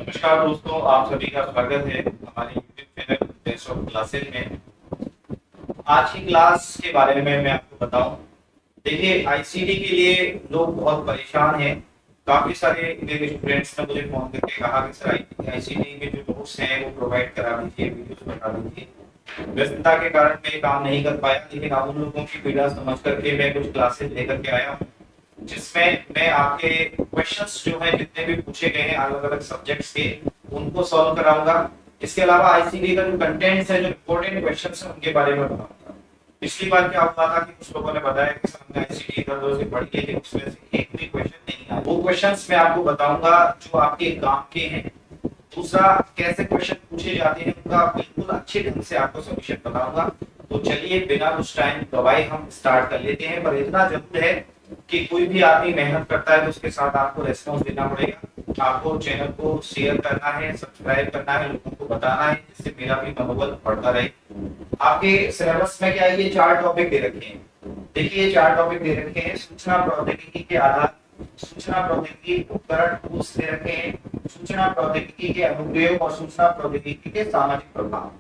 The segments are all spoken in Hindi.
नमस्कार दोस्तों, आप सभी का स्वागत है हमारे YouTube channel best of classes में। आज की क्लास के बारे में मैं आपको बताऊं। देखिए, आईसीटी के लिए लोग बहुत परेशान हैं। काफी सारे मेरे स्टूडेंट्स ने मुझे फोन करके कहा कि सर आईसीटी के जो नोट्स हैं वो प्रोवाइड करा दीजिए, वीडियोस बता दीजिए। व्यस्तता के कारण मैं काम नहीं कर पाया, लेकिन आप उन लोगों की पीड़ा समझ करके मैं कुछ क्लासेस लेकर के आया हूँ, जिसमें मैं आपके क्वेश्चंस जो हैं जितने भी पूछे गए हैं अलग अलग सब्जेक्ट्स के, उनको सॉल्व कराऊंगा। इसके अलावा आईसीटी का जो कंटेंट्स है, जो इम्पोर्टेंट क्वेश्चंस हैं, उनके बारे में बताऊंगा। पिछली बार क्या हुआ था कि कुछ लोगों ने बताया कि सर हमने आईसीटी इधर उधर से पढ़ी है, उसमें से एक भी क्वेश्चन नहीं आया। वो क्वेश्चंस मैं आपको बताऊंगा जो आपके काम के हैं। दूसरा, कैसे क्वेश्चन पूछे जाते हैं उनका बिल्कुल अच्छे ढंग से आपको सॉल्यूशन बताऊंगा। तो चलिए बिना कुछ टाइम गवाए हम स्टार्ट कर लेते हैं। पर इतना जरूर है कि कोई भी आदमी मेहनत करता है तो उसके साथ आपको रेस्पॉन्स देना पड़ेगा। आपको चैनल को शेयर करना है, सब्सक्राइब करना है, लोगों को बताना है, जिससे मेरा भी मनोबल बढ़ता रहे। आपके सिलेबस में क्या है, ये 4 टॉपिक दे रखे हैं। देखिए, ये 4 टॉपिक दे रखे हैं। सूचना प्रौद्योगिकी के आधार, सूचना प्रौद्योगिकी उपकरण टूल्स दे रखे हैं, सूचना प्रौद्योगिकी के अनुप्रयोग और सूचना प्रौद्योगिकी के सामाजिक प्रभाव।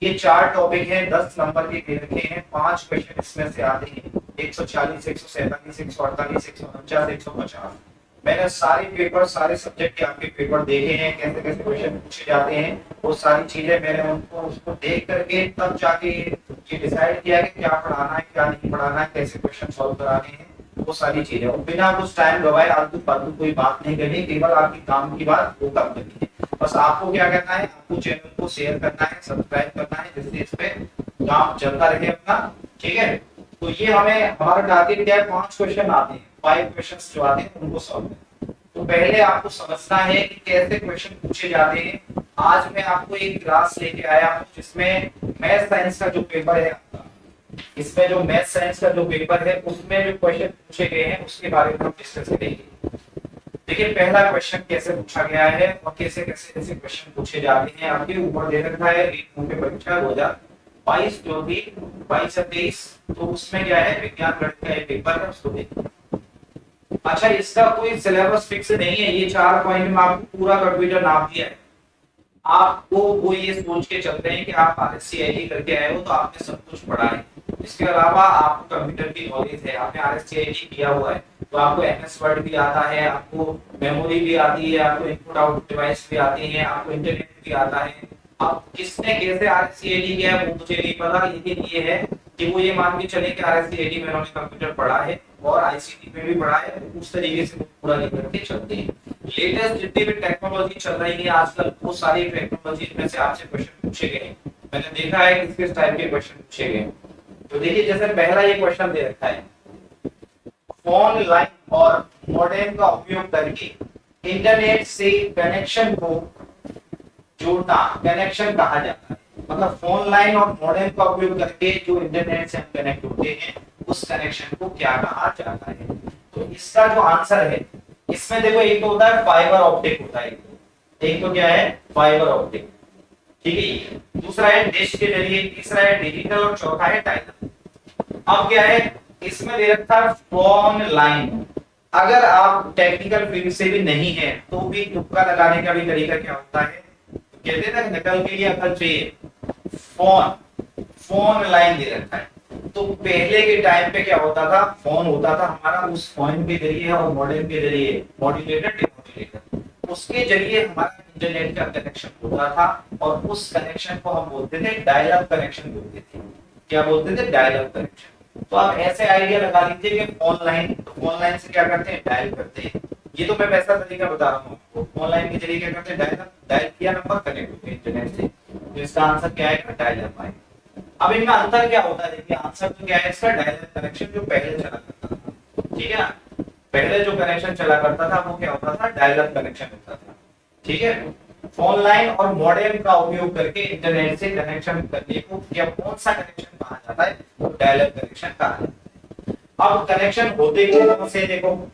ये 4 टॉपिक हैं, 10 नंबर के दे रखे हैं। 5 क्वेश्चन इसमें से आते हैं, 140, 147, 148, 149, 150। मैंने सारे पेपर, सारे सब्जेक्ट के आपके पेपर देखे हैं, कैसे कैसे क्वेश्चन पूछे जाते हैं, वो सारी चीजें मैंने उनको उसको देख करके तब जाके ये डिसाइड किया कि क्या पढ़ाना है, क्या नहीं पढ़ाना है, कैसे क्वेश्चन सॉल्व कराने हैं, वो सारी चीजें। और बिना कुछ टाइम गवाए आलतू फालतू कोई बात नहीं करनी, केवल आपकी काम की बात वो काम करनी है। बस आपको क्या करना है, आपको चैनल को शेयर करना है, सब्सक्राइब करना है, जिससे इस पे काम चलता रहे अपना। ठीक है, तो ये हमें हमारा टारगेट क्या है, 5 क्वेश्चन आते हैं, 5 क्वेश्चन जो आते हैं उनको सॉल्व करना। तो पहले आपको समझना है कि कैसे क्वेश्चन पूछे जाते हैं। आज मैं आपको एक क्लास लेके आया हूँ जिसमें मैथ साइंस का जो पेपर है आपका, इसमें जो मैथ साइंस का जो पेपर है उसमें जो क्वेश्चन पूछे गए हैं उसके बारे में हम डिस्कस करेंगे। देखिए, पहला क्वेश्चन कैसे पूछा गया है और कैसे कैसे ऐसे क्वेश्चन पूछे जाते हैं। आपके ऊपर दे रखा है रीट मुख्य परीक्षा 2022 जो भी 22 से 23। तो उसमें क्या है, विज्ञान गणित का एक पेपर है, उसको देखिए। अच्छा, इसका कोई सिलेबस फिक्स नहीं है, ये 4 पॉइंट में आपको पूरा कंप्यूटर नाप दिया है। आपको वो ये सोच के चलते हैं कि आप आरएससीआईटी करके आए हो तो आपने सब कुछ पढ़ा है। इसके अलावा आपको कंप्यूटर की नॉलेज है, आपने आरएससीआईटी किया हुआ है, तो आपको एमएस वर्ड भी आता है, आपको मेमोरी भी आती है, आपको इनपुट आउटपुट डिवाइस भी आती है, आपको इंटरनेट भी आता है। अब किसने कैसे आरएससीआईटी किया है वो मुझे नहीं पता, लेकिन ये है कि वो ये मान के चले कि आरएससीआईटी में उन्होंने कंप्यूटर पढ़ा है और आईसीटी में भी पढ़ा है, तो उस तरीके से पूरा लेकर के चलते हैं। लेटेस्ट जितनी भी टेक्नोलॉजी चल रही है आजकल, वो सारी टेक्नोलॉजी में से आपसे क्वेश्चन पूछे गए हैं। मैंने देखा है किस किस टाइप के क्वेश्चन पूछे गए हैं। तो देखिए, जैसे पहला ये क्वेश्चन दे रखा है, फोन लाइन और मॉडेम का उपयोग करके इंटरनेट से कनेक्शन को जोड़ना कनेक्शन कहा जाता है। मतलब फोन लाइन और मॉडेम का उपयोग करके जो इंटरनेट से हम कनेक्ट होते हैं उस कनेक्शन को क्या कहा जाता है। तो इसका जो आंसर है, इसमें देखो, एक तो होता है फाइबर ऑप्टिक होता है, एक तो क्या है फाइबर ऑप्टिक। ठीक है, दूसरा है डिश के जरिए, तीसरा है डिजिटल और चौथा है टाइगर। अब क्या है, इसमें दे रखा है फोन लाइन। अगर आप टेक्निकल फील्ड से भी नहीं है तो भी तुक्का लगाने का भी तरीका क्या होता है, कहते हैं ना, नकल के लिए अकल चाहिए। फोन फोन लाइन दे रखा है, तो पहले के टाइम पे क्या होता था, फोन होता था हमारा, उस फोन के जरिए और मॉडेम के जरिए, मॉड्यूलेटर डिमॉड्यूलेटर, उसके जरिए हमारा इंटरनेट का कनेक्शन होता था। और उस कनेक्शन को हम बोलते थे डायल अप कनेक्शन बोलते थे। क्या बोलते थे, डायल अप कनेक्शन। तो आप ऐसे आइडिया लगा लीजिए कि फोन लाइन, तो फोन लाइन से क्या करते हैं, डायल करते हैं। ये तो मैं वैसा तरीका बता रहा हूँ आपको। फोन लाइन के जरिए क्या करते हैं, डायल अप, डायल किया नंबर, कनेक्ट होते हैं इंटरनेट से। तो इसका आंसर क्या है, डायल अप आएगा। अब इनमें अंतर क्या होता है, देखिए आंसर तो क्या है इसका, डायल अप कनेक्शन जो पहले चला करता था। ठीक है ना, पहले जो कनेक्शन चला करता था वो क्या होता था, डायल अप कनेक्शन होता था। ठीक है, फोन लाइन और मॉडेम का उपयोग करके इंटरनेट से कनेक्शन करने को क्या, कौन सा कनेक्शन कहा जाता है, तो डायल अप कनेक्शन कहा जाता है। अब कनेक्शन होते कौन से, देखो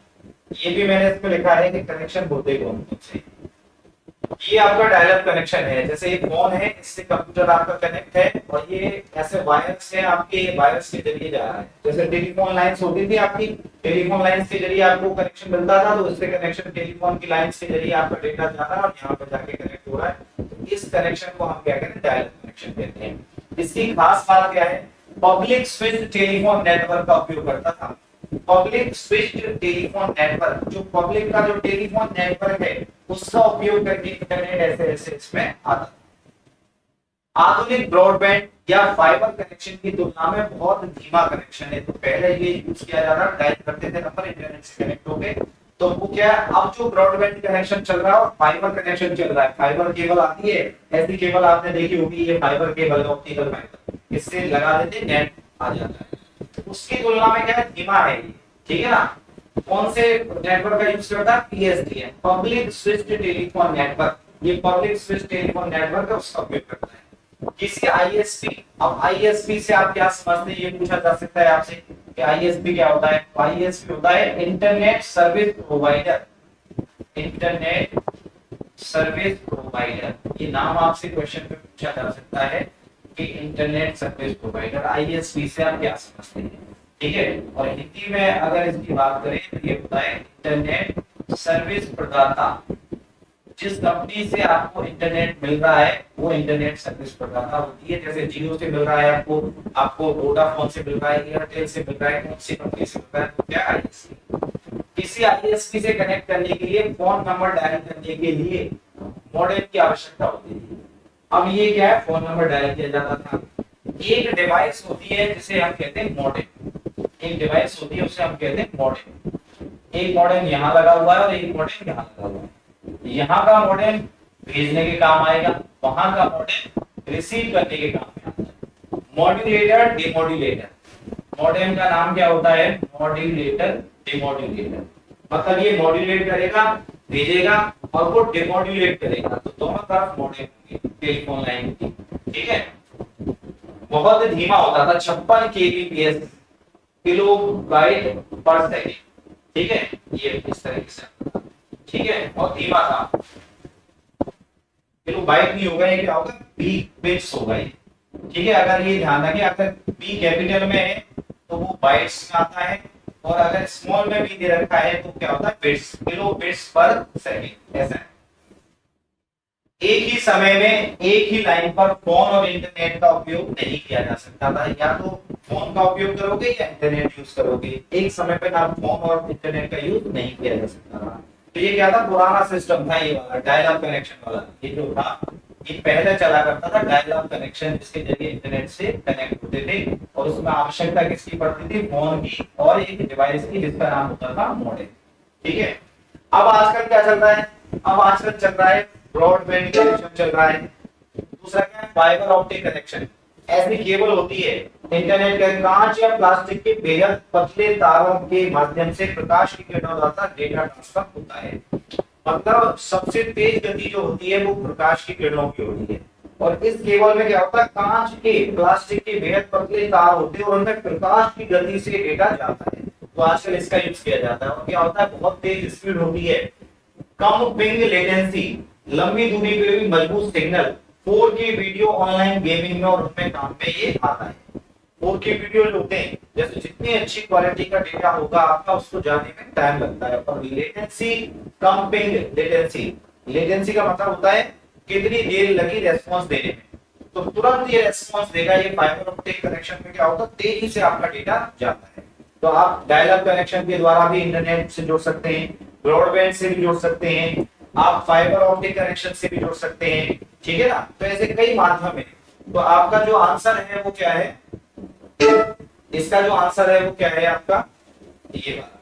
ये भी मैंने इसमें लिखा है कि कनेक्शन होते कौन से। ये आपका डायल अप कनेक्शन है। जैसे ये फोन है, इससे कंप्यूटर आपका कनेक्ट है और ये ऐसे वायर से आपके वायर्स के जरिए जा रहा है। जैसे टेलीफोन लाइंस होती थी आपकी, टेलीफोन लाइंस के जरिए आपको कनेक्शन मिलता था, तो इससे कनेक्शन टेलीफोन की लाइंस के जरिए आपका डेटा जा रहा है और यहाँ पर जाके कनेक्ट हो रहा है। तो इस कनेक्शन को हम क्या कहते हैं, डायल अप कनेक्शन कहते हैं। इसकी खास बात क्या है, पब्लिक स्विच टेलीफोन नेटवर्क का उपयोग करता था। पब्लिक स्विच टेलीफोन नेटवर्क, जो पब्लिक का जो टेलीफोन नेटवर्क है उसका उपयोग करके इंटरनेट ऐसे ऐसे इसमें आता है। आधुनिक ब्रॉडबैंड या फाइबर कनेक्शन की तुलना में बहुत धीमा कनेक्शन है। तो पहले ये यूज किया जाता, डायल करते थे नंबर इंटरनेट से कनेक्ट होके, तो वो क्या है, अब जो ब्रॉडबैंड कनेक्शन चल रहा है और फाइबर कनेक्शन चल रहा है, फाइबर केबल आती है, ऐसी केबल आपने देखी होगी, ये फाइबर केबल है, ऑप्टिकल फाइबर, इससे लगा देते नेट आ जाता है। उसकी तुलना में क्या है, धीमा है ये, ठीक है ना। कौन से नेटवर्क का यूज करता है, PSTN, public switched telephone network. ये पब्लिक स्विच्ड टेलीफोन नेटवर्क है, उसका उपयोग करता है। किसी आईएसपी, अब आईएसपी से आप क्या समझते हैं, ये पूछा जा सकता है आपसे कि आईएसपी क्या होता है। आईएसपी होता है internet service provider, internet service provider. ये नाम आपसे क्वेश्चन पे पूछा जा सकता है कि इंटरनेट सर्विस प्रोवाइडर, आईएसपी से आप क्या समझते हैं, ठीक है। और हिंदी में अगर इसकी बात करें तो ये होता है इंटरनेट सर्विस प्रदाता। जिस कंपनी से आपको इंटरनेट मिल रहा है वो इंटरनेट सर्विस प्रदाता होती है। जैसे जियो से मिल रहा है आपको, आपको वोडाफोन से मिल रहा है, एयरटेल से मिल रहा है, कौन सी कंपनी से मिल रहा है, तो क्या आईएसपी। किसी आईएसपी से कनेक्ट करने के लिए फोन नंबर डायल करने के लिए मॉडेम की आवश्यकता होती है। अब ये क्या है, फोन नंबर डायल किया जाता था। एक डिवाइस होती है जिसे हम कहते हैं मॉडेम, एक डिवाइस होती है उसे हम कहते हैं मॉडेम। एक मॉडेम यहाँ लगा हुआ है और एक मॉडेम यहाँ लगा हुआ है। यहाँ का मॉडेम भेजने के काम आएगा, वहां का मॉडेम रिसीव करने के काम में आता है। मॉड्यूलेटर, डिमॉड्यूलेटर, मॉडेम का नाम क्या होता है, मॉड्यूलेटर, डिमॉड्यूलेटर। मतलब ये मॉड्यूलेट करेगा, भेजेगा, और वो डिमॉड्यूलेट करेगा, तो दोनों तरफ मॉडेम होंगे टेलीफोन लाइन की, ठीक है। बहुत धीमा होता था, 56 kbps, किलोबाइट पर सेकंड, ठीक है, ये इस तरीके से, ठीक है, और धीमा था। किलोबाइट नहीं होगा, ये क्या होगा, बी बिट्स होगा ये, ठीक है। अगर ये ध्यान रखें, अगर बी कैपिटल में है तो वो बाइट्स में आता है, और अगर स्मॉल में भी दे रखा है तो क्या होता है, बिट्स, किलो बिट्स पर सेकंड, ऐसा है। एक ही समय में एक ही लाइन पर फोन और इंटरनेट का उपयोग नहीं किया जा सकता था। या तो फोन का उपयोग करोगे या इंटरनेट यूज करोगे, एक समय पे ना फोन और इंटरनेट का यूज नहीं किया जा सकता था। तो ये क्या था, पुराना सिस्टम था ये वाला, डायल अप कनेक्शन वाला। ये जो था ये पहले चला करता था, डायल अप कनेक्शन, जिसके जरिए इंटरनेट से कनेक्ट होते थे, और उसमें आवश्यकता किसकी पड़ती थी, फोन की और एक डिवाइस की जिसका नाम होता था मॉडेम, ठीक है। अब आजकल क्या चल रहा है, अब आजकल चल रहा है ब्रॉडबैंड कनेक्शन चल रहा है। दूसरा क्या है, फाइबर ऑप्टिक कनेक्शन। ऐसी केबल होती है इंटरनेट के, कांच या प्लास्टिक के बेहद पतले तारों के माध्यम से प्रकाश की किरणों द्वारा डेटा ट्रांसफर होता है। मतलब सबसे तेज गति जो होती है वो प्रकाश की किरणों की होती है। और इस केबल में क्या होता है, कांच के प्लास्टिक के बेहद पतले तार होते हैं और उनमें प्रकाश की गति से डेटा जाता है। तो आजकल इसका यूज किया जाता है। और क्या होता है, बहुत तेज स्पीड होती है, कम पिंग लेटेंसी, लंबी दूरी पे भी मजबूत signal, 4K video online gaming में और उनमें काम पे ये आता है। 4K वीडियो जो होते हैं, जैसे जितनी अच्छी क्वालिटी का डेटा होगा आपका, उसको जाने में टाइम लगता है। और लेटेंसी, कम पिंग लेटेंसी, लेटेंसी का मतलब होता है कितनी देर लगी रेस्पॉन्स देने में, तो तुरंत ये रेस्पॉन्स देगा। ये फाइबर ऑप्टिक कनेक्शन में क्या होता है, तेजी से आपका डेटा जाता है। तो आप डायल अप कनेक्शन के द्वारा भी इंटरनेट से जुड़ सकते हैं, ब्रॉडबैंड से भी जुड़ सकते हैं, आप फाइबर ऑप्टिक कनेक्शन से भी जुड़ सकते हैं, ठीक है ना। तो ऐसे कई माध्यम है। तो आपका जो आंसर है वो क्या है, इसका जो आंसर है वो क्या है आपका, ये वाला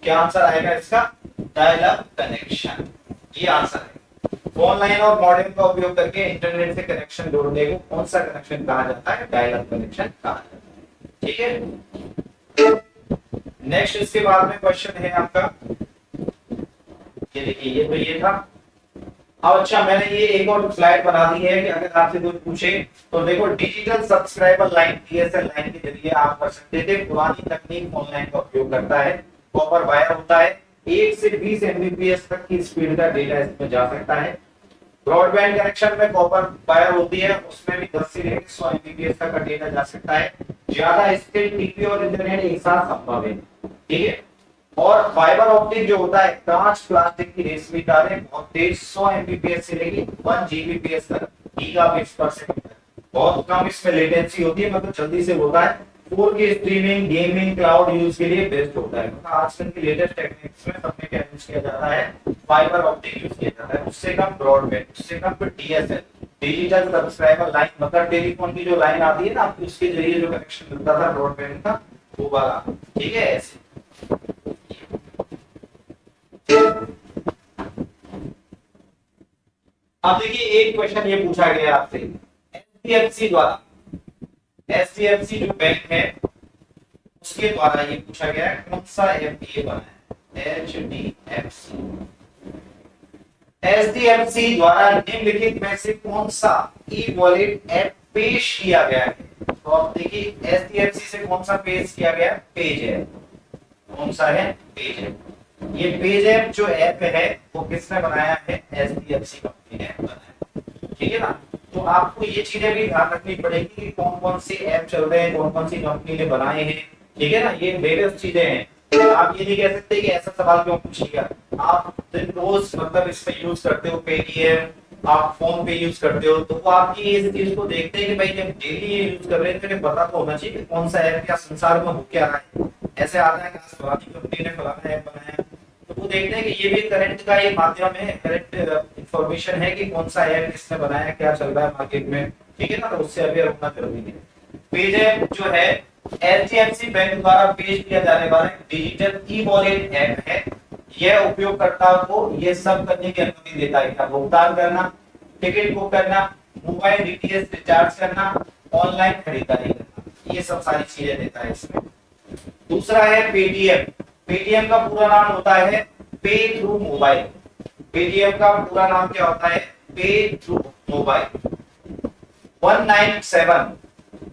क्या आंसर आएगा इसका, डायल अप कनेक्शन, ये आंसर है। फोन लाइन और मॉडेम का उपयोग करके इंटरनेट से कनेक्शन जोड़ने को कौन सा कनेक्शन कहा जाता है, डायल अप कनेक्शन कहा जाता है, ठीक है। नेक्स्ट इसके बाद में क्वेश्चन है आपका, ये देखिए, ये तो ये था। अब अच्छा, मैंने ये एक और स्लाइड बना दी है कि अगर आपसे कुछ पूछे तो देखो, digital subscriber line, DSL line के जरिए आप कर सकते थे। पुरानी तकनीक फोन लाइन का उपयोग करता है, कॉपर वायर होता है, 1 से 20 एमबीपीएस तक की स्पीड का डेटा इसमें जा सकता है। ब्रॉडबैंड कनेक्शन में कॉपर वायर होती है, उसमें भी 10 से लेकर 100 एमबीपीएस तक का डेटा जा सकता है। ज्यादा स्पीड टीवी और इंटरनेट एक साथ संभव है, ठीक है। और फाइबर ऑप्टिक जो होता है, कांच प्लास्टिक की रेशमी तारें बहुत तेज 100 एमबीपीएस से लेकर 1 जीबीपीएस तक गीगाबिट्स पर सेकंड तक, बहुत कम इसमें लेटेंसी होती है, मतलब जल्दी से होता है। 4K streaming, gaming, cloud use के लिए बेस्ट होता है। मतलब आजकल की लेटेस्ट टेक्निक्स में सबने क्या यूज किया जाता है, फाइबर ऑप्टिक यूज किया जाता है। उससे कम ब्रॉडबैंड, उससे कम फिर डीएसएल, डिजिटल सब्सक्राइबर लाइन, मतलब टेलीफोन की जो लाइन आती है ना आपको, उसके जरिए जो कनेक्शन मिलता था ब्रॉडबैंड का, वो वाला, ठीक है। ऐसे अब देखिए एक क्वेश्चन ये पूछा गया आपसे, एचडीएफसी द्वारा, एचडीएफसी जो बैंक है उसके द्वारा ये पूछा गया है, कौन सा ऐप ये बना है, एचडीएफसी, एचडीएफसी द्वारा निम्नलिखित में से कौन सा ई वॉलेट ऐप पेश किया गया है। तो आप देखिए एचडीएफसी से कौन सा पेश किया गया, पेज है, कौन सा है, पेज है। ये पेज ऐप जो ऐप है वो किसने बनाया है, एचडीएफसी कंपनी ने बनाया, ठीक है ना। तो आपको ये चीजें भी ध्यान रखनी पड़ेगी कि कौन कौन से ऐप चल रहे हैं, कौन कौन सी कंपनी ने बनाए हैं, ठीक है ना। ये लेटेस्ट चीजें हैं। आप ये नहीं कह सकते कि ऐसा सवाल क्यों पूछ लिया। आप रोज मतलब इसमें यूज करते हो पेटीएम, आप फोन पे यूज करते हो, तो वो आपकी इस चीज को देखते हैं कि भाई जब डेली ये यूज कर रहे हैं तो इन्हें पता तो होना चाहिए कि कौन सा ऐप क्या संसार में हो क्या रहा है। ऐसे आता है कि फलानी कंपनी ने फलाना ऐप बनाया, तो वो देखते हैं कि ये भी करंट का एक माध्यम है, करंट इंफॉर्मेशन है कि कौन सा ऐप किसने बनाया, क्या चल रहा है मार्केट में, ठीक है ना। तो उससे अवेयर होना जरूरी है। पेज ऐप जो है एचडीएफसी बैंक द्वारा पेश किया जाने वाला डिजिटल ई वॉलेट ऐप है। यह उपयोगकर्ता को यह सब करने की अनुमति देता है, क्या भुगतान करना, टिकट बुक करना, मोबाइल डीटीएच रिचार्ज करना, ऑनलाइन खरीदारी करना, ये सब सारी चीजें देता है इसमें। दूसरा है पेटीएम। पेटीएम का पूरा नाम होता है पे थ्रू मोबाइल। पेटीएम का पूरा नाम क्या होता है, पे थ्रू मोबाइल। 197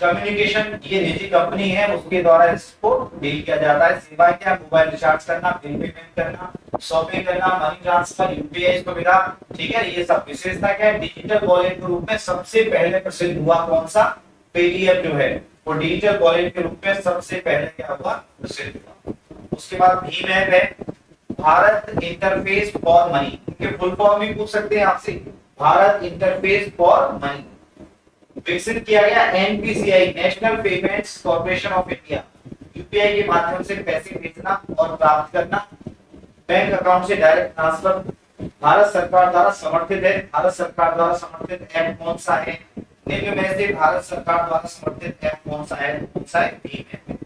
कम्युनिकेशन, ये निजी कंपनी है, उसके द्वारा इसको डील किया जाता है। सेवाएं क्या, मोबाइल रिचार्ज करना, बिल पेमेंट करना, शॉपिंग करना, मनी ट्रांसफर, यूपीआई सुविधा, ठीक है। ये सब विशेषता क्या है, डिजिटल वॉलेट के रूप में सबसे पहले प्रसिद्ध हुआ कौन सा, पेटीएम जो है वो डिजिटल वॉलेट के रूप में सबसे पहले क्या हुआ, प्रसिद्ध हुआ। उसके बाद भीम ऐप है, भारत इंटरफेस फॉर मनी, इनके फुल फॉर्म भी पूछ सकते हैं आपसे, भारत इंटरफेस फॉर मनी। विकसित किया गया NPCI, national payments corporation of India, UPI के माध्यम से पैसे भेजना और प्राप्त करना, बैंक अकाउंट से डायरेक्ट ट्रांसफर, भारत सरकार द्वारा समर्थित है। भारत सरकार द्वारा समर्थित ऐप कौन सा है, निम्न में से भारत सरकार द्वारा समर्थित ऐप कौन सा है, कौन सा है, भीम है।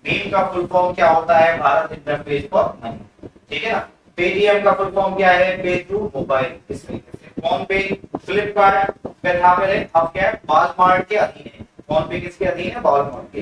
भीम का फुल फॉर्म क्या होता है, भारत इंटरफेस फॉर मनी, ठीक है ना। पेटीएम का फुल फॉर्म क्या है, पे थ्रू मोबाइल। इस तरीके से फोन पे, फ्लिपकार्ट, पेथापेल अब क्या है, वॉलमार्ट के अधीन है। फोन पे किसके अधीन है, वॉलमार्ट के।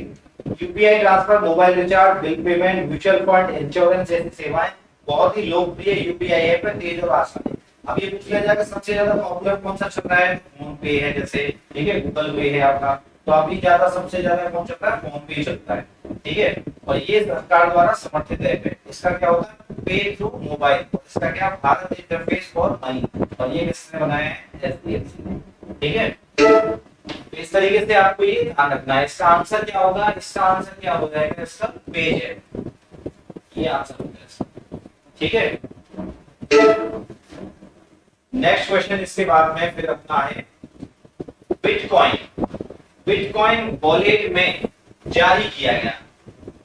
UPI transfer, mobile recharge, bill payment, mutual fund, insurance जैसी सेवाएं बहुत ही लोकप्रिय यूपीआई ऐप है, तेज और आसान है। अब ये पूछ लिया जाएगा सबसे ज्यादा पॉपुलर कौन सा चल रहा है, फोन पे है जैसे, ठीक है, गूगल पे है आपका, तो अभी ज्यादा सबसे ज्यादा कौन चलता है, फोन पे चलता है, ठीक है। और ये सरकार द्वारा समर्थित ऐप है। इसका क्या होता है, पे थ्रू मोबाइल। इसका क्या, भारत इंटरफेस फॉर मनी, और ये किसने बनाया है, एचडीएफसी ने, ठीक है। तो इस तरीके से आपको ये ध्यान रखना है। इसका आंसर क्या होगा, इसका आंसर क्या हो जाएगा, इसका पेज है, ये आंसर होगा इसका, ठीक है। नेक्स्ट क्वेश्चन इसके बाद में फिर अपना है बिटकॉइन। बिटकॉइन वॉलेट में जारी किया गया,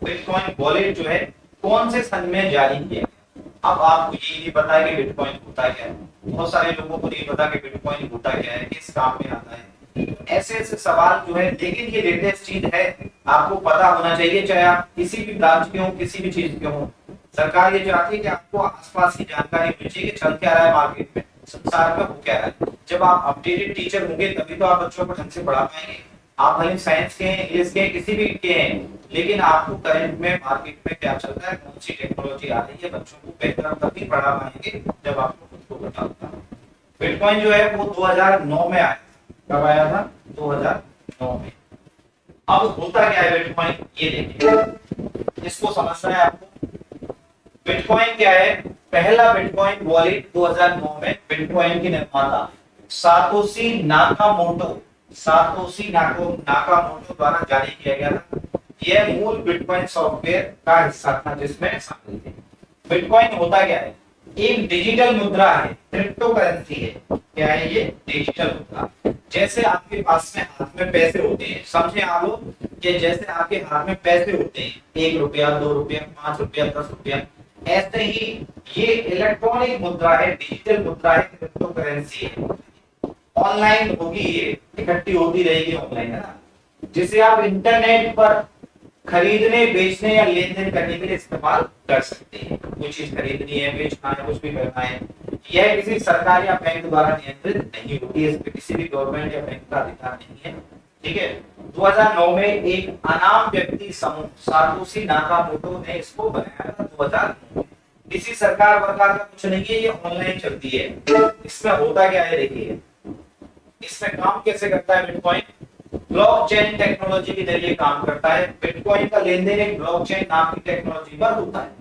बिटकॉइन वॉलेट जो है कौन से सन में जारी किया गया। अब आपको ये नहीं पता है कि बिटकॉइन होता क्या है, बहुत सारे लोगों को नहीं पता कि बिटकॉइन होता क्या है, किस काम में आता है। ऐसे ऐसे सवाल जो है, लेकिन ये लेटेस्ट चीज है, आपको पता होना चाहिए, चाहे आप किसी भी ब्रांच के हो, किसी भी चीज के हो। सरकार ये चाहती है कि आपको आसपास की जानकारी मिल चाहिए कि चल क्या रहा है मार्केट में, संसार में हो क्या रहा है। जब आप अपडेटेड टीचर होंगे तभी तो आप बच्चों को ढंग से पढ़ा पाएंगे। आप भले साइंस के हैं, इंग्लिश के हैं, किसी भी के हैं, लेकिन आपको करंट में मार्केट में क्या चल रहा है, कौन सी टेक्नोलॉजी आ रही है, बच्चों को बेहतर तभी पढ़ा पाएंगे जब आपको खुद को पता होता है। बिटकॉइन जो है वो 2009 में आया, कब आया था, 2009 में। अब होता क्या है बिटकॉइन, ये देखिए, इसको समझना है आपको। बिटकॉइन क्या है, पहला बिटकॉइन वॉलेट 2009 में बिटकॉइन के निर्माता सातोशी नाकामोटो, सातोशी नाकामोटो द्वारा जारी किया गया था। यह मूल बिटकॉइन सॉफ्टवेयर का हिस्सा था जिसमें शामिल थे। बिटकॉइन होता क्या है? एक डिजिटल मुद्रा है, क्रिप्टो करेंसी है। क्या है ये? डिजिटल मुद्रा। जैसे आपके पास में हाथ में पैसे होते हैं, समझे आप लोग, कि जैसे आपके हाथ में पैसे होते हैं, 1 रुपया, 2 रुपया, 5 रुपया, 10 रुपया, ऐसे ही ये इलेक्ट्रॉनिक मुद्रा है, डिजिटल मुद्रा है, क्रिप्टो करेंसी है। ऑनलाइन होगी, ये इकट्ठी होती रहेगी ऑनलाइन, है ना, जिसे आप इंटरनेट पर खरीदने, बेचने या लेन देन करने के लिए इस्तेमाल कर सकते हैं। कोई चीज खरीदनी है, बेचना है, कुछ भी करना है। यह किसी सरकार या बैंक द्वारा नियंत्रित नहीं होती है, इस पे किसी भी गवर्नमेंट या बैंक का अधिकार नहीं है। ठीक है। 2009 में एक अनाम व्यक्ति समूह सातोशी नाकामोटो ने इसको बनाया था। 2009 में किसी सरकार वरकार का कुछ नहीं है, ये ऑनलाइन चलती है। इसमें होता क्या है देखिए, इसमें काम कैसे करता है बिटकॉइन? ब्लॉकचेन टेक्नोलॉजी के जरिए काम करता है। बिटकॉइन का लेन देन एक ब्लॉकचेन नाम की टेक्नोलॉजी पर होता है।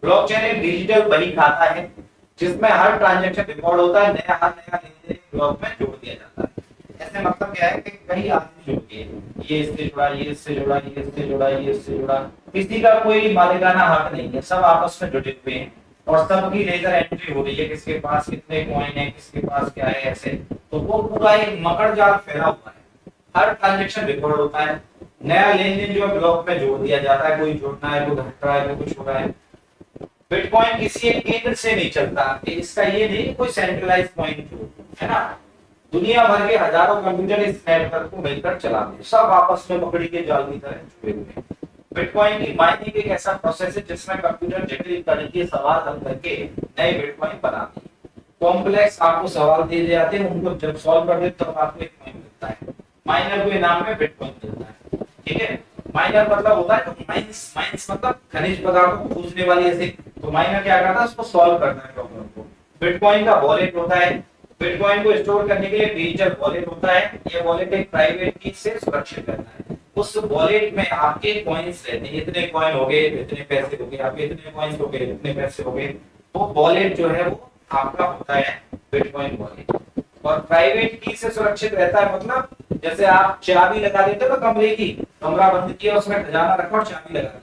ब्लॉकचेन एक डिजिटल बही खाता है जिसमें हर ट्रांजैक्शन रिकॉर्ड होता है, हर नया लेन देन ब्लॉक में जोड़ दिया जाता है। ऐसे मतलब क्या है कि कई आदमी जुड़ गए, ये इससे जुड़ा, ये इससे जुड़ा, ये इससे जुड़ा, ये इससे जुड़ा, किसी का कोई मालिकाना हक नहीं है, सब आपस में जुड़े हुए हैं और सबकी लेजर एंट्री हो रही है, किसके पास कितने कॉइन है, किसके पास क्या है, ऐसे। तो वो पूरा एक मकड़ जाल फैला हुआ है। हर ट्रांजैक्शन रिकॉर्ड होता है, नया लेन देन जो ब्लॉक में जोड़ दिया जाता है, कोई जोड़ना है, कोई घट रहा है, कोई कुछ हो रहा है। बिटकॉइन किसी एक केंद्र से नहीं चलता, इसका ये नहीं कोई सेंट्रलाइज पॉइंट हो, है ना। दुनिया भर के हजारों कंप्यूटर इस नेटवर्क को मिलकर चलाते हैं, सब आपस में मकड़ी के जाल की तरह जुड़े हुए हैं। बिटकॉइन की माइनिंग एक ऐसा प्रोसेस है जिसमें कंप्यूटर जटिल तरीके सवाल हल करके नए बिटकॉइन बनाते हैं। कॉम्प्लेक्स आपको सवाल दिए जाते हैं, उनको जब सॉल्व कर देते तो आपको एक कॉइन मिलता है। माइनर को इनाम में बिटकॉइन मिलता है। ठीक है। माइनर मतलब होता है तो माइंस, माइंस मतलब खनिज पदार्थों को खोजने वाली ऐसे। तो माइनर क्या करता है? उसको सॉल्व करता है प्रॉब्लम को। बिटकॉइन का वॉलेट होता है, बिटकॉइन को स्टोर करने के लिए डिजिटल वॉलेट होता है। यह वॉलेट एक प्राइवेट की से सुरक्षित रहता है। उस वॉलेट में आपके कॉइन्स रहते हैं, इतने कॉइन हो गए, इतने पैसे हो गए, आपके इतने कॉइन्स हो गए, इतने पैसे हो गए। तो वॉलेट जो है वो आपका होता है बिटकॉइन वॉलेट, और प्राइवेट की से सुरक्षित रहता है। मतलब जैसे आप चाबी लगा देते हो ना कमरे की, कमरा बंद किया, उसमें खजाना रखा और चाबी लगा दी,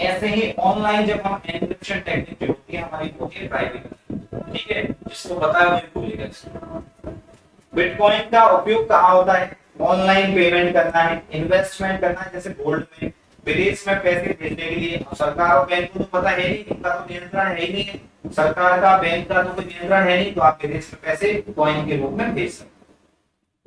ऐसे ही ऑनलाइन जब हम एन्क्रिप्शन टेक्निक जो होती है हमारी होती है प्राइवेट। ठीक है। जिसको पता है वही भूलेगा इसको। बिटकॉइन का उपयोग कहाँ होता है? ऑनलाइन पेमेंट करना है, इन्वेस्टमेंट करना है, जैसे गोल्ड में, विदेश में पैसे भेजने के लिए। सरकार और बैंक को तो पता है नहीं, इनका तो नियंत्रण है ही नहीं है, सरकार का बैंक का तो कोई नियंत्रण है नहीं, तो आप विदेश में पैसे कॉइन के रूप में भेज सकते हैं।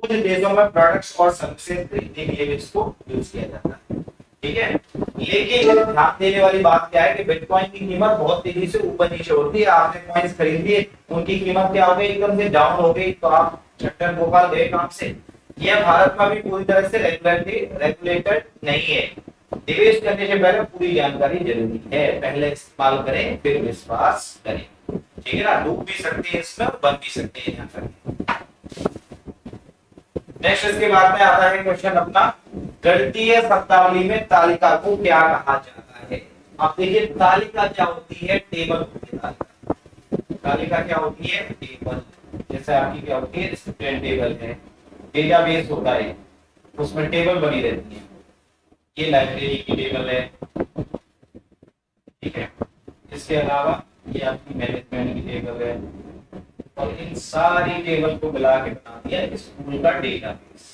कुछ देशों में प्रोडक्ट्स और सर्विसेज खरीदने के लिए भी इसको यूज किया जाता है। ठीक है। लेकिन ध्यान देने वाली बात क्या है कि बिटकॉइन की कीमत बहुत तेजी से ऊपर नीचे होती है। आपने कॉइन्स खरीद लिए, उनकी कीमत क्या हो गई? एकदम से डाउन हो गई, तो आप चट्टन गोपाल गए काम से। यह भारत में भी पूरी तरह से रेगुलेटेड नहीं है। निवेश करने से पहले पूरी जानकारी जरूरी है, पहले इस्तेमाल करें फिर विश्वास करें। ठीक है ना। डूब भी सकते हैं इसमें, बन भी सकते हैं यहाँ पर। नेक्स्ट इसके बाद में आता है क्वेश्चन अपना, गणितीय शब्दावली में तालिका को क्या कहा जाता है? अब देखिए तालिका क्या होती है? टेबल होती है तालिका। तालिका क्या होती है? टेबल। जैसे आपकी क्या होती है? स्टूडेंट टेबल है, डेटाबेस होता है, उसमें टेबल बनी रहती है। ये लाइब्रेरी की टेबल है। ठीक है। इसके अलावा ये आपकी मैनेजमेंट की टेबल है, और इन सारी टेबल को मिला के बना दिया स्कूल का डेटाबेस।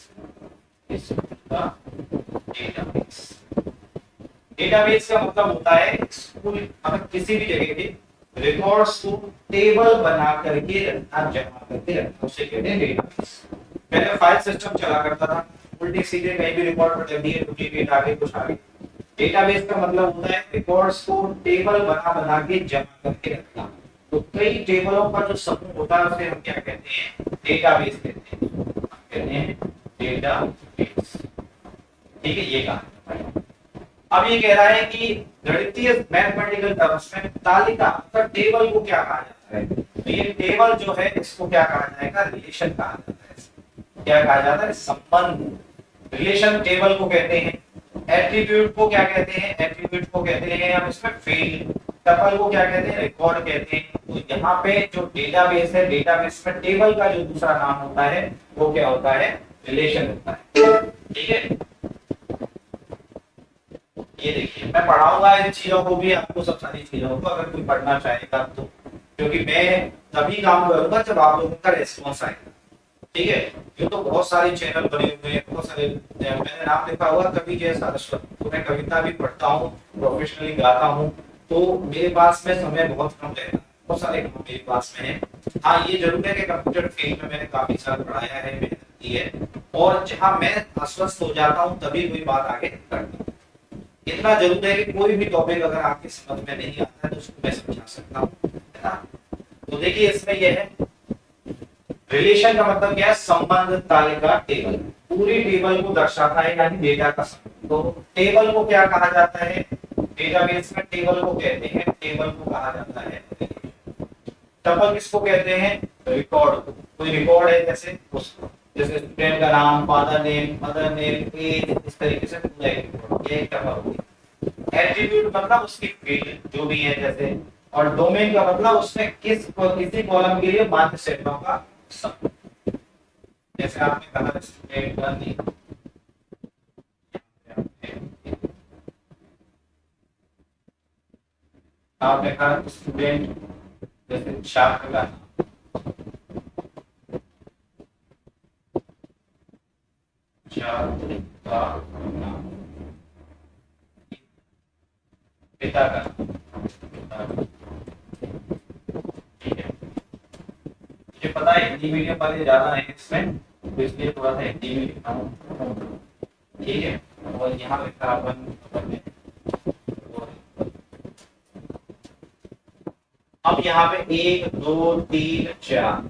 स्कूल का डेटाबेस, डेटाबेस का मतलब होता है स्कूल मतलब किसी भी जगह के रिकॉर्ड्स को टेबल बना करके रखना, जमा करके रखना, उसे कहते हैं डेटाबेस। पहले फाइल सिस्टम चला करता था, उल्टे सीधे कहीं भी रिकॉर्ड पर जब दिए डुप्लीकेट आगे कुछ आगे। डेटाबेस का मतलब होता है रिकॉर्ड्स को टेबल बना बना के जमा करके रखना। तो कई टेबलों का जो समूह होता है उसे हम क्या कहते हैं? डेटाबेस कहते हैं। कहते हैं डेटाबेस। ठीक है। ये कहा अब ये कह रहा है कि गणितीय मैथमेटिकल टर्म्स में तालिका अर्थात टेबल को क्या कहा जाता है? तो ये टेबल जो है इसको क्या कहा जाएगा? रिलेशन कहा जाता है। क्या कहा जाता है? संबंध। रिलेशन टेबल को कहते हैं। एट्रीब्यूट को क्या कहते हैं? एट्रीब्यूट को कहते हैं हम इसमें फील्ड। टपल को क्या कहते हैं? रिकॉर्ड कहते हैं। तो यहाँ पे जो डेटाबेस है, डेटाबेस में टेबल का जो दूसरा नाम होता है वो क्या होता है, रिलेशन होता है। ठीक है, ये देखिए मैं पढ़ाऊंगा इन चीजों को भी, आपको सब सारी चीजों को अगर कोई पढ़ना चाहेगा तो, क्योंकि मैं तभी काम करूंगा जब आप लोगों का रेस्पॉन्स आएगा। ठीक है, ये तो बहुत सारे चैनल बने हुए हैं, बहुत सारे, मैंने नाम लिखा हुआ कवि जय सारस्वत, तो मैं कविता भी पढ़ता हूँ, प्रोफेशनली गाता हूँ, तो मेरे पास में समय बहुत कम रहता है, बहुत सारे काम मेरे पास में है। हाँ ये जरूर है कि कंप्यूटर फील्ड में मैंने काफी साल पढ़ाया है, मेहनत की है, और जहाँ मैं अस्वस्थ हो जाता हूँ तभी कोई बात आगे करता हूँ। इतना जरूर है कि कोई भी टॉपिक अगर आपके समझ में नहीं आता है तो उसको मैं समझा सकता हूँ, है ना। तो देखिए इसमें यह है, रिलेशन का मतलब क्या है, संबंध तालिका टेबल, पूरी टेबल को दर्शाता है, यानी डेटा का संबंध। तो टेबल को क्या कहा जाता है, डेटाबेस में टेबल को कहते हैं, टेबल को कहा जाता है। टपल किसको कहते हैं, रिकॉर्ड को, कोई रिकॉर्ड है जैसे उसको, जैसे स्टूडेंट का नाम, father name, mother name, age, इस तरीके से पूरा एक रिकॉर्ड, ये एक टपल हो गया। एट्रीब्यूट मतलब उसकी फील्ड जो भी है जैसे, और डोमेन का मतलब उसमें किसी कॉलम के लिए माध्य सेटों का सब, जैसे आपने कहा स्टूडेंट का नेम, आपने कहा स्टूडेंट जैसे छात्र का छात्र का नाम, पिता का नाम। ठीक है, मुझे पता है हिंदी मीडियम वाले ज्यादा है इसमें, तो इसलिए थोड़ा सा हिंदी में लिखा हूँ। ठीक है, और यहाँ लिखा अपन ने, अब यहाँ पे 1 2 3 4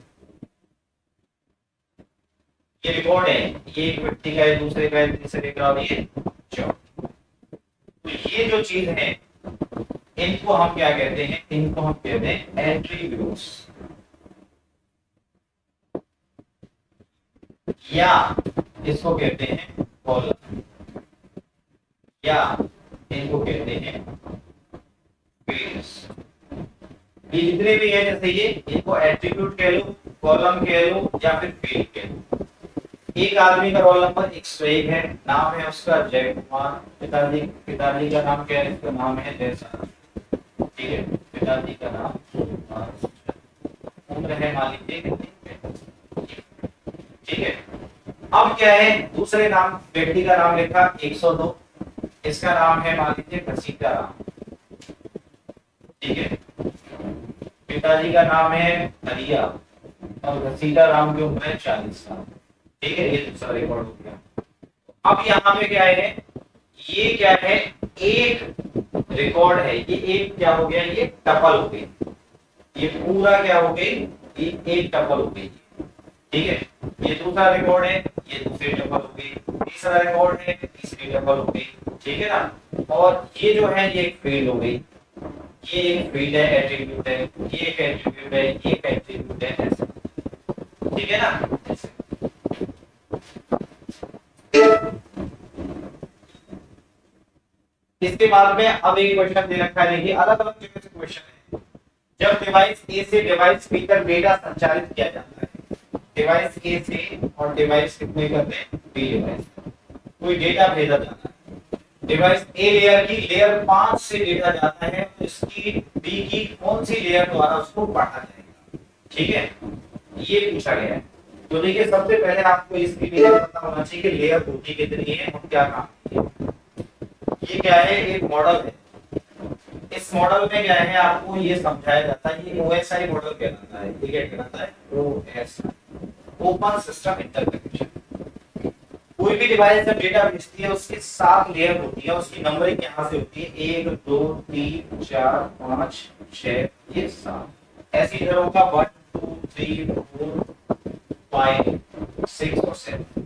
ये रिकॉर्ड है, ये एक व्यक्ति का है, दूसरे का है, तीसरे का, और ये 4। तो ये जो चीज है इनको हम क्या कहते हैं, इनको हम कहते हैं एट्रीब्यूट्स, या इसको कहते हैं कॉलम, या इनको कहते हैं फील्ड्स। ये जितने भी है जैसे ये, इनको एट्रीब्यूट कह लो, कॉलम कह लो, या फिर फील्ड कह लो। एक आदमी का रोल नंबर 101 है, नाम है उसका जय कुमार, पिताजी का नाम क्या है, इसका नाम है जय सारा। ठीक है, पिताजी का नाम, उम्र है मान लीजिए कितनी, ठीक है। अब क्या है, दूसरे नाम, व्यक्ति का नाम लिखा 102, इसका नाम है मान लीजिए घसीटा राम। ठीक है, पिताजी का नाम है हरिया, और घसीटा राम की उम्र है 40 साल। ठीक है, ये दूसरा रिकॉर्ड हो गया। अब यहाँ पे क्या है, ये क्या है, एक रिकॉर्ड है, ये एक क्या हो गया, ये टपल हो गई, ये पूरा क्या हो गई, ये एक टपल हो गई। ठीक है, ये दूसरा रिकॉर्ड है, ये दूसरी टपल हो गई, तीसरा रिकॉर्ड है, तीसरी टपल हो गई। ठीक है ना, और ये जो है ये एक फील्ड हो गई, ये एक फील्ड है, एट्रीब्यूट है, ये एक एट्रीब्यूट है, ये एक एट्रीब्यूट है, ऐसे। ठीक है ना, ऐसे। इसके बाद में अब एक क्वेश्चन दे रखा है, देखिए अलग अलग जगह से क्वेश्चन है। जब डिवाइस ए से डिवाइस बी तक डेटा संचारित किया जाता है, डिवाइस ए से और डिवाइस कितने करते हैं, बी डिवाइस, कोई डेटा भेजा जाता है, डिवाइस ए लेयर की लेयर 5 से डेटा जाता है, तो इसकी बी की कौन सी लेयर द्वारा उसको पढ़ा जाएगा। ठीक है, ये पूछा गया है। तो देखिए सबसे पहले आपको इसकी लेयर पता होना चाहिए कि लेयर होती कितनी है और क्या काम है। ये क्या है, एक मॉडल है, इस मॉडल में क्या है आपको ये समझाया जाता है, ये ओएसआई मॉडल कहलाता है। ये क्या कहलाता है, ओएसआई, ओपन सिस्टम इंटरकनेक्शन। कोई भी डिवाइस जब डेटा भेजती है उसकी 7 लेयर होती है, उसकी नंबरिंग यहाँ से होती है 1 2 3 4 5 6 ये 7, ऐसी इधर होगा 1 2 3 4 5 6 और 7।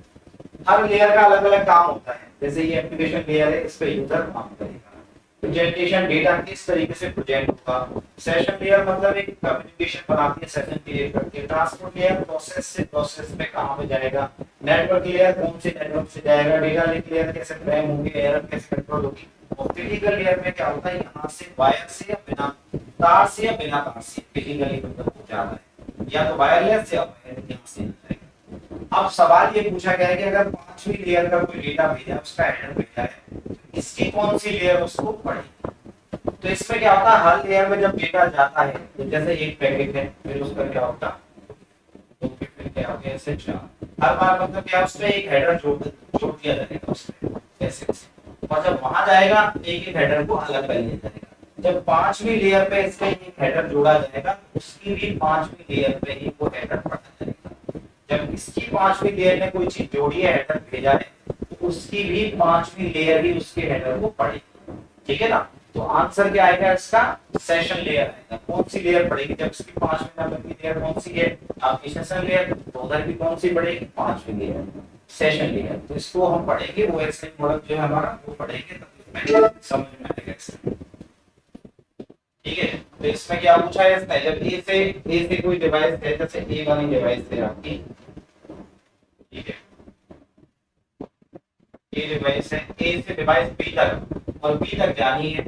हर लेयर का अलग अलग काम होता है, जैसे ये एप्लीकेशन लेयर है, इस पे यूजर काम करेगा, प्रेजेंटेशन डेटा किस तरीके से प्रेजेंट होगा। सेशन लेयर मतलब एक कम्युनिकेशन बनाती है, सेशन क्रिएट करती है। ट्रांसपोर्ट लेयर प्रोसेस से प्रोसेस में कहां पे जाएगा। नेटवर्क लेयर कौन से नेटवर्क से जाएगा। डेटा लिंक लेयर कैसे फ्रेम होंगे, एरर कैसे कंट्रोल होगी। और फिजिकल लेयर में क्या होता है, यहाँ से वायर से या बिना तार से या बिना तार से फिजिकली मतलब जाता है, या तो वायरलेस या वायरलेस यहाँ से जाएगा। अब सवाल ये पूछा गया है कि अगर पांचवी लेयर का कोई डेटा भेजा, उसका हेडर भेजा है, तो इसकी कौन सी लेयर उसको पढ़ेगी। तो इसमें क्या होता है, हर लेयर में जब डेटा जाता है, तो जैसे एक पैकेट है, फिर उसका क्या होता है, तो फिर क्या हो गया, ऐसे चार, हर बार मतलब क्या उसमें एक हेडर जोड़ दिया जाएगा उसमें ऐसे, और जब वहां जाएगा एक एक हेडर को अलग कर लिया जाएगा। जब पांचवी लेयर पे इसका एक हेडर जोड़ा जाएगा, उसकी भी पांचवी लेयर पे ही वो हेडर पढ़ा जाएगा। जब इसकी पांचवी लेयर ने कोई चीज जोड़ी है, हेडर भेजा है, तो उसकी भी पांचवी लेयर ही उसके हेडर को पढ़ेगी। ठीक है ना, तो आंसर क्या आएगा इसका, सेशन लेयर आएगा। कौन सी लेयर पढ़ेगी, जब इसकी पांचवी नंबर की लेयर कौन सी है आपकी, सेशन लेयर, तो उधर भी कौन सी पढ़ेगी, पांचवी लेयर, सेशन लेयर। तो इसको हम पढ़ेंगे, वो ऐसे मॉडल जो है हमारा वो पढ़ेंगे, तब समझ में आएगा। ठीक है, तो इसमें क्या पूछा है, इसका जब ए से कोई डिवाइस है, जैसे ए वाली डिवाइस है आपकी, ठीक है, ए डिवाइस है, ए से डिवाइस बी तक, और बी तक जानी है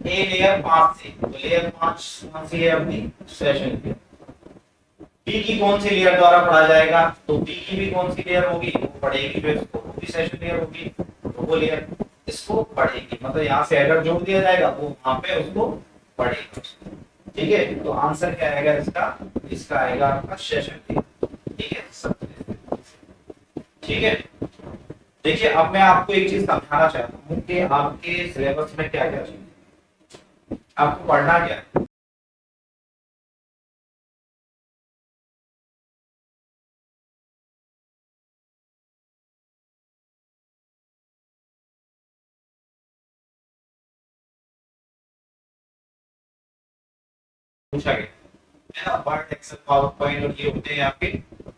ए लेयर 5 से, तो लेयर 5 कौन सी है अपनी, सेशन लेयर। बी की कौन सी लेयर द्वारा पढ़ा जाएगा, तो बी की भी कौन सी लेयर होगी, वो पढ़ेगी जो इसको, वो भी सेशन लेयर होगी, तो वो लेयर इसको पढ़ेगी। मतलब यहाँ से हेडर जोड़ दिया जाएगा, वो वहां पे उसको पढ़ेगा। ठीक है, तो आंसर क्या आएगा इसका आएगा आपका सेशन लेयर। ठीक है सब, ठीक है। देखिए अब मैं आपको एक चीज समझाना चाहता हूँ कि आपके सिलेबस में क्या क्या चीज आपको पढ़ना क्या है। पूछा गया है ना, वर्ड, एक्सेल, पावर पॉइंट और ये होते हैं आपके।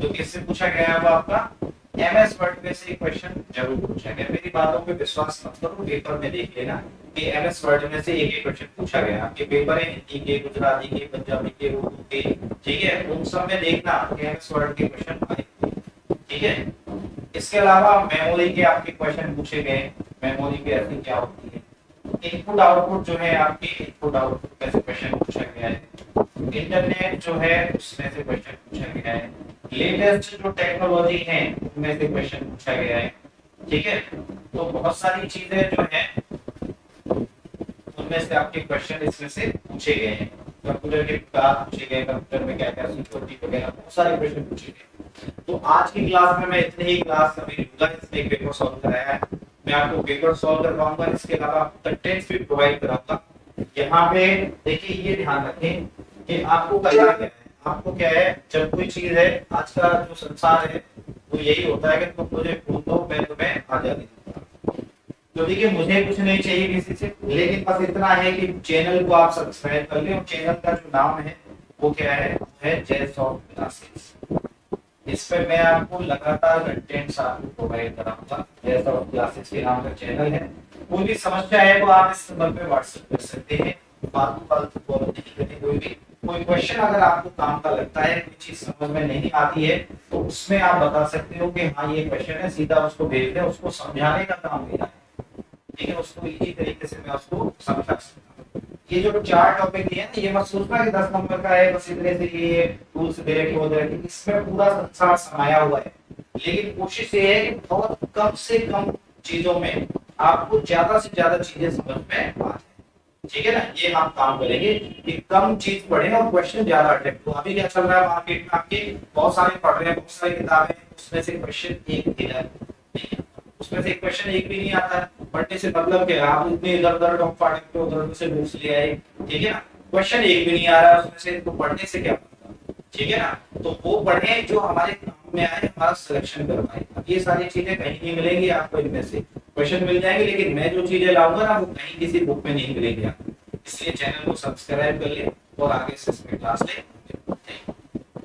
तो किससे पूछा गया है, वो आपका एमएस वर्ड में से क्वेश्चन जरूर पूछा गया। मेरी बातों पे विश्वास मत करो, पेपर में देख लेना कि एमएस वर्ड में से एक एक क्वेश्चन पूछा गया। आपके पेपर है हिंदी के, गुजराती के, पंजाबी के, उर्दू के, ठीक है, उन सब में देखना कि एमएस वर्ड के क्वेश्चन आए। ठीक है, इसके अलावा मेमोरी के आपके क्वेश्चन पूछे गए। मेमोरी की ऐसी क्या होती है, इनपुट आउटपुट जो है आपकी, इनपुट आउटपुट कैसे क्वेश्चन पूछा गया है। इंटरनेट जो है उसमें से क्वेश्चन पूछा गया है। लेटेस्ट जो टेक्नोलॉजी है उनमें से क्वेश्चन पूछा गया है। ठीक है, तो बहुत सारी चीजें जो है उनमें से आपके क्वेश्चन इसमें से पूछे गए हैं। कंप्यूटर के प्रकार पूछे गए, कंप्यूटर में क्या क्या सिक्योरिटी वगैरह बहुत सारे क्वेश्चन पूछे गए। तो आज की क्लास में मैं इतनी ही क्लास अभी लूंगा, इसमें एक पेपर सॉल्व कराया है, मैं आपको पेपर सॉल्व करवाऊंगा। इसके अलावा कंटेंट्स भी प्रोवाइड कराऊंगा। यहाँ पे देखिए ये ध्यान रखें कि आपको करना क्या है। आपको क्या है, जब कोई चीज है, आज का जो संसार है वो यही होता है कि तुम मुझे ढूंढ दो, मैं तुम्हें आजादी दूंगा। तो देखिए मुझे कुछ नहीं चाहिए किसी से, लेकिन बस इतना है कि चैनल को आप सब्सक्राइब कर लें। और चैनल का जो नाम है वो क्या है जय सॉफ्ट क्लासेस। इस पे मैं आपको लगातार कंटेंट्स आपको प्रोवाइड कराऊंगा। जय सॉफ्ट क्लासेस के नाम का चैनल है। कोई भी समस्या है तो आप इस नंबर पे व्हाट्सएप कर सकते हैं। फालतू कॉल नहीं करनी। कोई क्वेश्चन अगर आपको काम का लगता है, कोई चीज समझ में नहीं आती है, तो उसमें आप बता सकते हो कि हाँ ये क्वेश्चन है, सीधा उसको भेज दें। उसको समझाने का काम मेरा है, ठीक है, उसको इजी तरीके से मैं उसको समझा सकता हूँ। ये जो 4 टॉपिक दिए ना, ये मत सोचना कि 10 नंबर का है, बस इतने से ये टूल्स दे रखे वो दे रखे, इसमें पूरा संसार समाया हुआ है। लेकिन कोशिश ये है कि बहुत कम से कम चीजों में आपको ज्यादा से ज्यादा चीजें समझ में आ जाए। ठीक है ना, ये हम काम करेंगे कि कम चीज पढ़े और क्वेश्चन ज्यादा अटेम्प्ट हो। अभी क्या चल रहा है मार्केट में, आपके बहुत सारे पढ़ रहे हैं, बहुत सारी किताबें, उसमें से क्वेश्चन एक भी है, उसमें से क्वेश्चन एक भी नहीं आता है। पढ़ने से मतलब क्या, आप इतने इधर उधर डॉग फाड़े उधर से बुक्स ले आए, ठीक है ना, क्वेश्चन एक भी नहीं आ रहा है उसमें से, तो पढ़ने से क्या होगा। ठीक है ना, तो वो पढ़े जो हमारे काम में आए, हमारा सिलेक्शन कर पाए। अब ये सारी चीजें कहीं नहीं मिलेंगी आपको, इनमें से क्वेश्चन मिल जाएंगे, लेकिन मैं जो चीजें लाऊंगा ना वो कहीं किसी बुक में नहीं मिलेंगी आपको। इसलिए चैनल को सब्सक्राइब कर ले और आगे से इसमें क्लास ले।